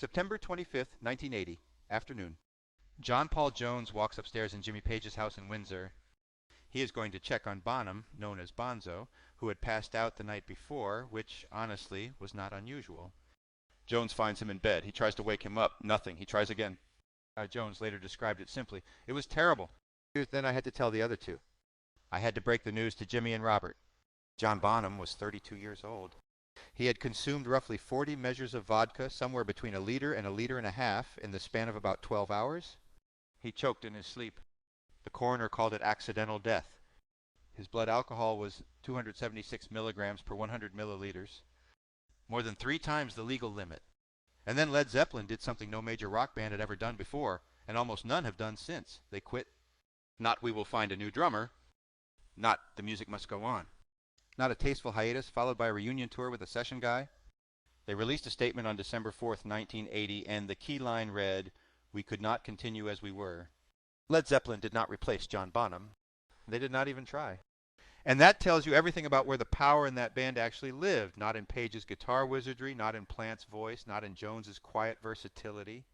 September 25th, 1980, afternoon. John Paul Jones walks upstairs in Jimmy Page's house in Windsor. He is going to check on Bonham, known as Bonzo, who had passed out the night before, which, honestly, was not unusual. Jones finds him in bed. He tries to wake him up. Nothing. He tries again. Jones later described it simply. It was terrible. Then I had to tell the other two. I had to break the news to Jimmy and Robert. John Bonham was 32 years old. He had consumed roughly 40 measures of vodka, somewhere between a liter and a liter and a half, in the span of about 12 hours. He choked in his sleep. The coroner called it accidental death. His blood alcohol was 276 milligrams per 100 milliliters, more than 3 times the legal limit. And then Led Zeppelin did something no major rock band had ever done before, and almost none have done since. They quit. Not "we will find a new drummer," not "the music must go on," not a tasteful hiatus followed by a reunion tour with a session guy. They released a statement on December 4th, 1980, and the key line read, "We could not continue as we were." Led Zeppelin did not replace John Bonham. They did not even try. And that tells you everything about where the power in that band actually lived. Not in Page's guitar wizardry, not in Plant's voice, not in Jones's quiet versatility.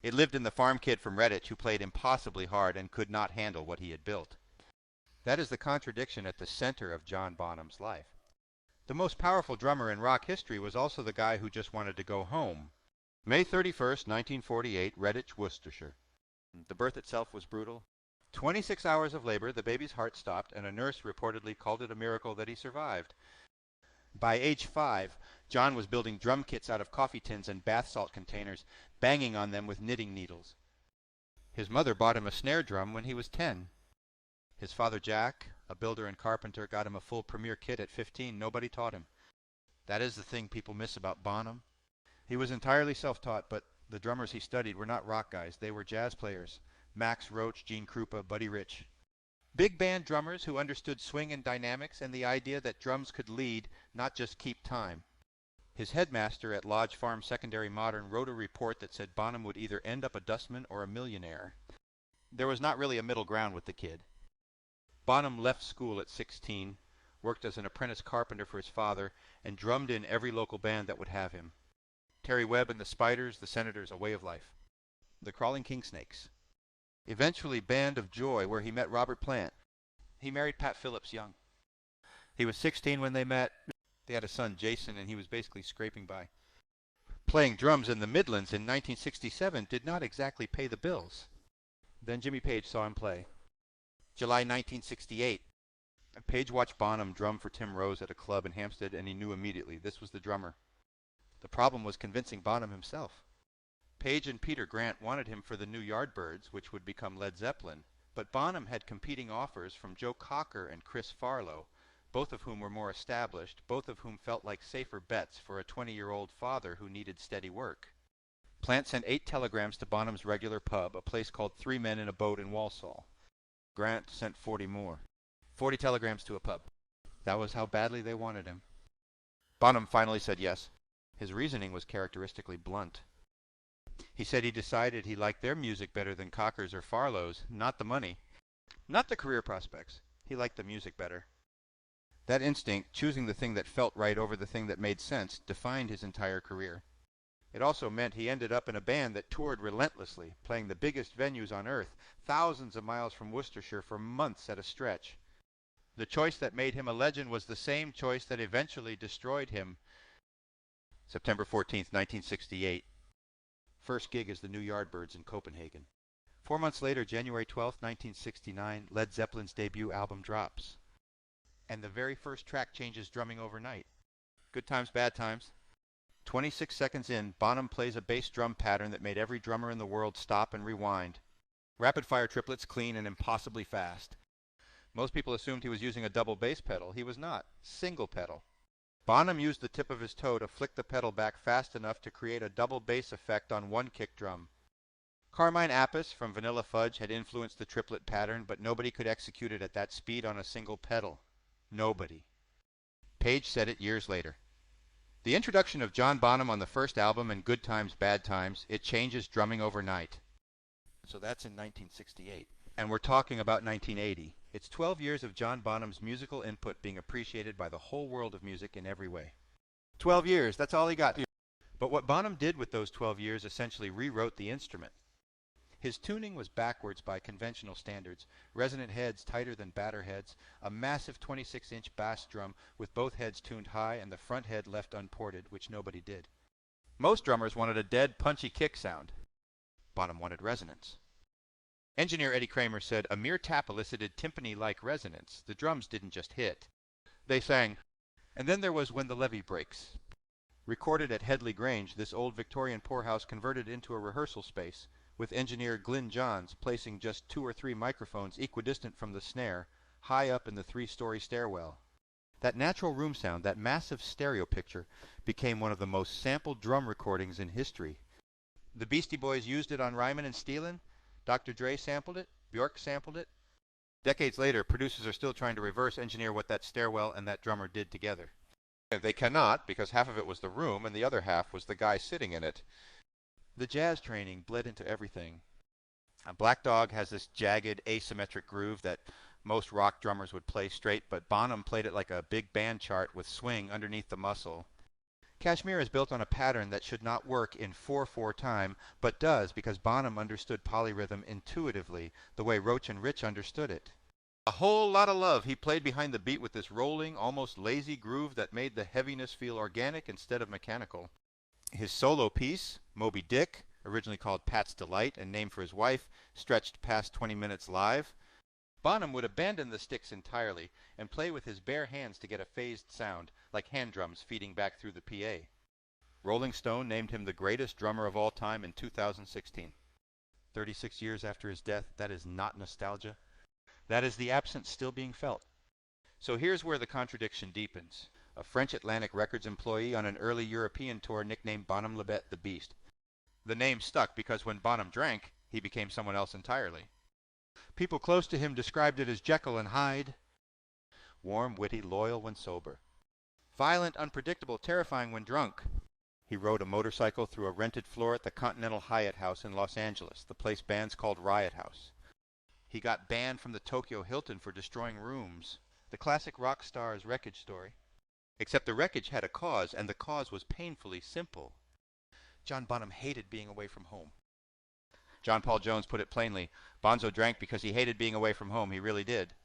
It lived in the farm kid from Redditch who played impossibly hard and could not handle what he had built. That is the contradiction at the center of John Bonham's life. The most powerful drummer in rock history was also the guy who just wanted to go home. May 31st, 1948, Redditch, Worcestershire. The birth itself was brutal. 26 hours of labor, the baby's heart stopped, and a nurse reportedly called it a miracle that he survived. By age 5, John was building drum kits out of coffee tins and bath salt containers, banging on them with knitting needles. His mother bought him a snare drum when he was 10. His father Jack, a builder and carpenter, got him a full Premier kit at 15. Nobody taught him. That is the thing people miss about Bonham. He was entirely self-taught, but the drummers he studied were not rock guys. They were jazz players. Max Roach, Gene Krupa, Buddy Rich. Big band drummers who understood swing and dynamics and the idea that drums could lead, not just keep time. His headmaster at Lodge Farm Secondary Modern wrote a report that said Bonham would either end up a dustman or a millionaire. There was not really a middle ground with the kid. Bonham left school at 16, worked as an apprentice carpenter for his father, and drummed in every local band that would have him. Terry Webb and the Spiders, the Senators, A Way of Life. The Crawling King Snakes. Eventually Band of Joy, where he met Robert Plant. He married Pat Phillips young. He was 16 when they met. They had a son, Jason, and he was basically scraping by. Playing drums in the Midlands in 1967 did not exactly pay the bills. Then Jimmy Page saw him play. July 1968. Page watched Bonham drum for Tim Rose at a club in Hampstead, and he knew immediately this was the drummer. The problem was convincing Bonham himself. Page and Peter Grant wanted him for the new Yardbirds, which would become Led Zeppelin, but Bonham had competing offers from Joe Cocker and Chris Farlow, both of whom were more established, both of whom felt like safer bets for a 20-year-old father who needed steady work. Plant sent 8 telegrams to Bonham's regular pub, a place called Three Men in a Boat in Walsall. Grant sent 40 more. 40 telegrams to a pub. That was how badly they wanted him. Bonham finally said yes. His reasoning was characteristically blunt. He said he decided he liked their music better than Cocker's or Farlow's, not the money, not the career prospects. He liked the music better. That instinct, choosing the thing that felt right over the thing that made sense, defined his entire career. It also meant he ended up in a band that toured relentlessly, playing the biggest venues on earth, thousands of miles from Worcestershire for months at a stretch. The choice that made him a legend was the same choice that eventually destroyed him. September 14th, 1968. First gig is the new Yardbirds in Copenhagen. 4 months later, January 12th, 1969, Led Zeppelin's debut album drops. And the very first track changes drumming overnight. Good times, bad times. 26 seconds in, Bonham plays a bass drum pattern that made every drummer in the world stop and rewind. Rapid-fire triplets, clean and impossibly fast. Most people assumed he was using a double bass pedal. He was not. Single pedal. Bonham used the tip of his toe to flick the pedal back fast enough to create a double bass effect on one kick drum. Carmine Appice from Vanilla Fudge had influenced the triplet pattern, but nobody could execute it at that speed on a single pedal. Nobody. Page said it years later. The introduction of John Bonham on the first album and Good Times, Bad Times, it changes drumming overnight. So that's in 1968. And we're talking about 1980. It's 12 years of John Bonham's musical input being appreciated by the whole world of music in every way. 12 years, that's all he got. But what Bonham did with those 12 years essentially rewrote the instrument. His tuning was backwards by conventional standards, resonant heads tighter than batter heads, a massive 26-inch bass drum with both heads tuned high and the front head left unported, which nobody did. Most drummers wanted a dead, punchy kick sound. Bonham wanted resonance. Engineer Eddie Kramer said a mere tap elicited timpani-like resonance. The drums didn't just hit. They sang, and then there was When the Levee Breaks. Recorded at Headley Grange, this old Victorian poorhouse converted into a rehearsal space, with engineer Glyn Johns placing just 2 or 3 microphones equidistant from the snare, high up in the 3-story stairwell. That natural room sound, that massive stereo picture, became one of the most sampled drum recordings in history. The Beastie Boys used it on Ryman and Steelin', Dr. Dre sampled it, Bjork sampled it. Decades later, producers are still trying to reverse engineer what that stairwell and that drummer did together. They cannot, because half of it was the room and the other half was the guy sitting in it. The jazz training bled into everything. Black Dog has this jagged, asymmetric groove that most rock drummers would play straight, but Bonham played it like a big band chart with swing underneath the muscle. Kashmir is built on a pattern that should not work in 4/4 time, but does because Bonham understood polyrhythm intuitively, the way Roach and Rich understood it. A whole lot of love he played behind the beat with this rolling, almost lazy groove that made the heaviness feel organic instead of mechanical. His solo piece, Moby Dick, originally called Pat's Delight and named for his wife, stretched past 20 minutes live. Bonham would abandon the sticks entirely and play with his bare hands to get a phased sound, like hand drums feeding back through the PA. Rolling Stone named him the greatest drummer of all time in 2016. 36 years after his death, that is not nostalgia. That is the absence still being felt. So here's where the contradiction deepens. A French Atlantic Records employee on an early European tour nicknamed Bonham le Bête the Beast. The name stuck because when Bonham drank, he became someone else entirely. People close to him described it as Jekyll-Hyde. Warm, witty, loyal when sober. Violent, unpredictable, terrifying when drunk. He rode a motorcycle through a rented floor at the Continental Hyatt House in Los Angeles, the place bands called Riot House. He got banned from the Tokyo Hilton for destroying rooms. The classic rock star's wreckage story. Except the wreckage had a cause, and the cause was painfully simple. John Bonham hated being away from home. John Paul Jones put it plainly, Bonzo drank because he hated being away from home, he really did.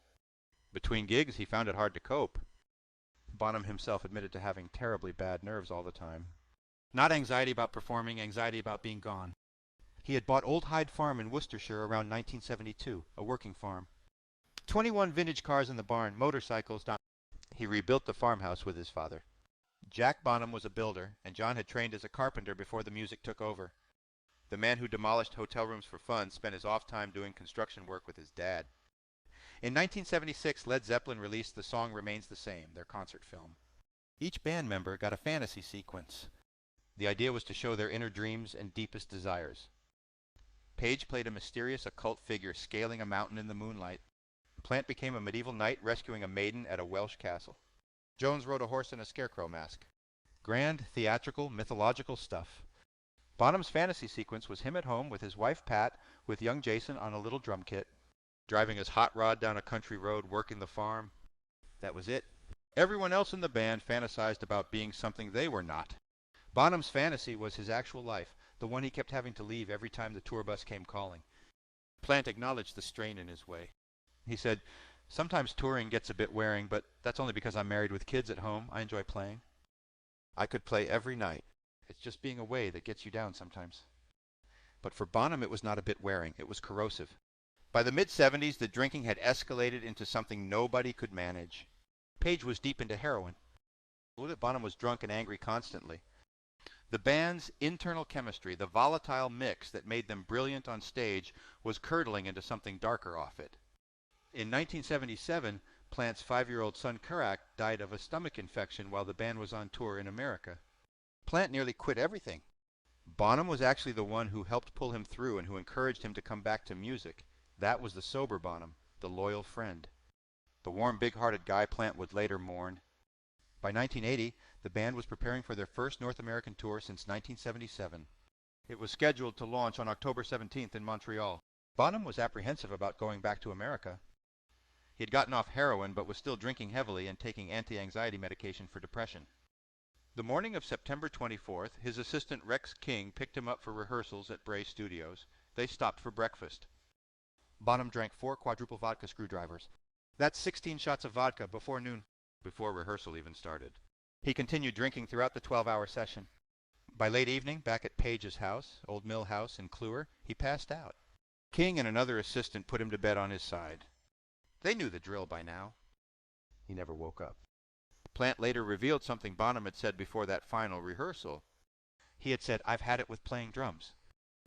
Between gigs, he found it hard to cope. Bonham himself admitted to having terribly bad nerves all the time. Not anxiety about performing, anxiety about being gone. He had bought Old Hyde Farm in Worcestershire around 1972, a working farm. 21 vintage cars in the barn, motorcycles. He rebuilt the farmhouse with his father. Jack Bonham was a builder, and John had trained as a carpenter before the music took over. The man who demolished hotel rooms for fun spent his off time doing construction work with his dad. In 1976, Led Zeppelin released The Song Remains the Same, their concert film. Each band member got a fantasy sequence. The idea was to show their inner dreams and deepest desires. Page played a mysterious occult figure scaling a mountain in the moonlight. Plant became a medieval knight rescuing a maiden at a Welsh castle. Jones rode a horse in a scarecrow mask. Grand, theatrical, mythological stuff. Bonham's fantasy sequence was him at home with his wife Pat, with young Jason on a little drum kit, driving his hot rod down a country road, working the farm. That was it. Everyone else in the band fantasized about being something they were not. Bonham's fantasy was his actual life, the one he kept having to leave every time the tour bus came calling. Plant acknowledged the strain in his way. He said, "Sometimes touring gets a bit wearing, but that's only because I'm married with kids at home. I enjoy playing. I could play every night. It's just being away that gets you down sometimes." But for Bonham it was not a bit wearing, it was corrosive. By the mid-70s the drinking had escalated into something nobody could manage. Page was deep into heroin. Bonham was drunk and angry constantly. The band's internal chemistry, the volatile mix that made them brilliant on stage, was curdling into something darker off it. In 1977, Plant's 5-year-old son Karak died of a stomach infection while the band was on tour in America. Plant nearly quit everything. Bonham was actually the one who helped pull him through and who encouraged him to come back to music. That was the sober Bonham, the loyal friend. The warm, big-hearted guy Plant would later mourn. By 1980, the band was preparing for their first North American tour since 1977. It was scheduled to launch on October 17th in Montreal. Bonham was apprehensive about going back to America. He had gotten off heroin but was still drinking heavily and taking anti-anxiety medication for depression. The morning of September 24th, his assistant Rex King picked him up for rehearsals at Bray Studios. They stopped for breakfast. Bonham drank 4 quadruple vodka screwdrivers. That's 16 shots of vodka before noon, before rehearsal even started. He continued drinking throughout the 12-hour session. By late evening, back at Page's house, Old Mill House in Clewer, he passed out. King and another assistant put him to bed on his side. They knew the drill by now. He never woke up. Plant later revealed something Bonham had said before that final rehearsal. He had said, "I've had it with playing drums.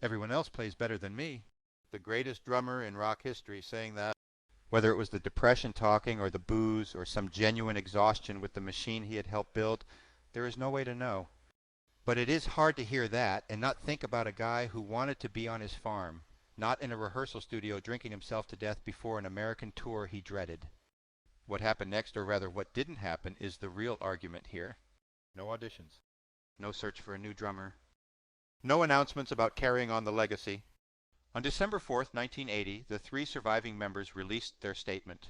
Everyone else plays better than me." The greatest drummer in rock history saying that. Whether it was the depression talking or the booze or some genuine exhaustion with the machine he had helped build, there is no way to know. But it is hard to hear that and not think about a guy who wanted to be on his farm, not in a rehearsal studio drinking himself to death before an American tour he dreaded. What happened next, or rather what didn't happen, is the real argument here. No auditions. No search for a new drummer. No announcements about carrying on the legacy. On December 4th, 1980, the 3 surviving members released their statement.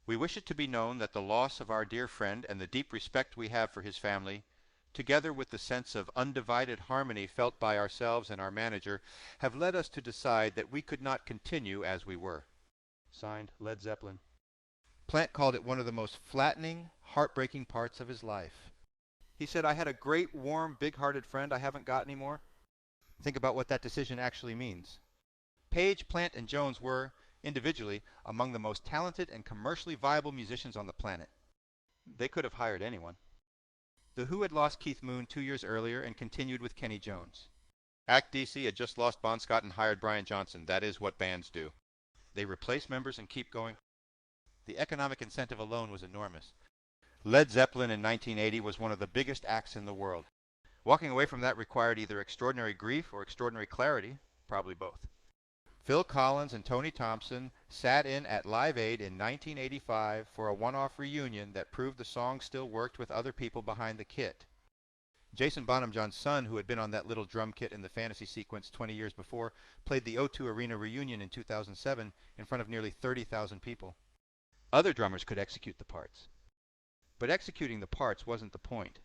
"We wish it to be known that the loss of our dear friend and the deep respect we have for his family, together with the sense of undivided harmony felt by ourselves and our manager, have led us to decide that we could not continue as we were." Signed, Led Zeppelin. Plant called it one of the most flattening, heartbreaking parts of his life. He said, "I had a great, warm, big-hearted friend I haven't got anymore." Think about what that decision actually means. Page, Plant, and Jones were, individually, among the most talented and commercially viable musicians on the planet. They could have hired anyone. The Who had lost Keith Moon 2 years earlier and continued with Kenny Jones. AC/DC had just lost Bon Scott and hired Brian Johnson. That is what bands do. They replace members and keep going. The economic incentive alone was enormous. Led Zeppelin in 1980 was one of the biggest acts in the world. Walking away from that required either extraordinary grief or extraordinary clarity, probably both. Phil Collins and Tony Thompson sat in at Live Aid in 1985 for a one-off reunion that proved the song still worked with other people behind the kit. Jason Bonham, John's son, who had been on that little drum kit in the Fantasy sequence 20 years before, played the O2 Arena reunion in 2007 in front of nearly 30,000 people. Other drummers could execute the parts. But executing the parts wasn't the point.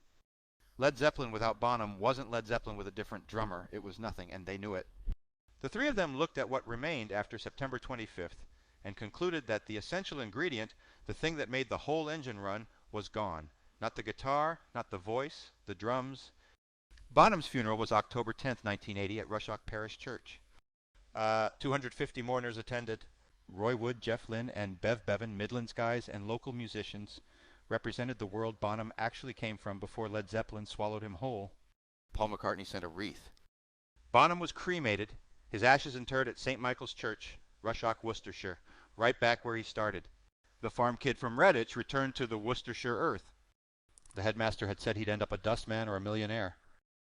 Led Zeppelin without Bonham wasn't Led Zeppelin with a different drummer. It was nothing, and they knew it. The 3 of them looked at what remained after September 25th and concluded that the essential ingredient, the thing that made the whole engine run, was gone. Not the guitar, not the voice, the drums. Bonham's funeral was October 10th, 1980 at Rushock Parish Church. 250 mourners attended. Roy Wood, Jeff Lynne, and Bev Bevan, Midlands guys and local musicians, represented the world Bonham actually came from before Led Zeppelin swallowed him whole. Paul McCartney sent a wreath. Bonham was cremated, his ashes interred at St. Michael's Church, Rushock, Worcestershire, right back where he started. The farm kid from Redditch returned to the Worcestershire earth. The headmaster had said he'd end up a dustman or a millionaire.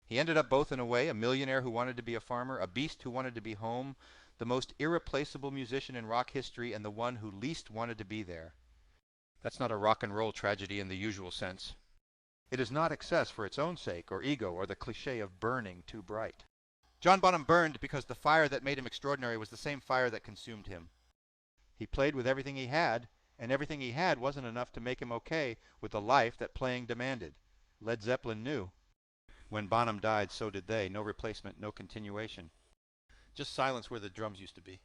He ended up both in a way, a millionaire who wanted to be a farmer, a beast who wanted to be home, the most irreplaceable musician in rock history, and the one who least wanted to be there. That's not a rock and roll tragedy in the usual sense. It is not excess for its own sake, or ego, or the cliché of burning too bright. John Bonham burned because the fire that made him extraordinary was the same fire that consumed him. He played with everything he had, and everything he had wasn't enough to make him okay with the life that playing demanded. Led Zeppelin knew. When Bonham died, so did they. No replacement, no continuation. Just silence where the drums used to be.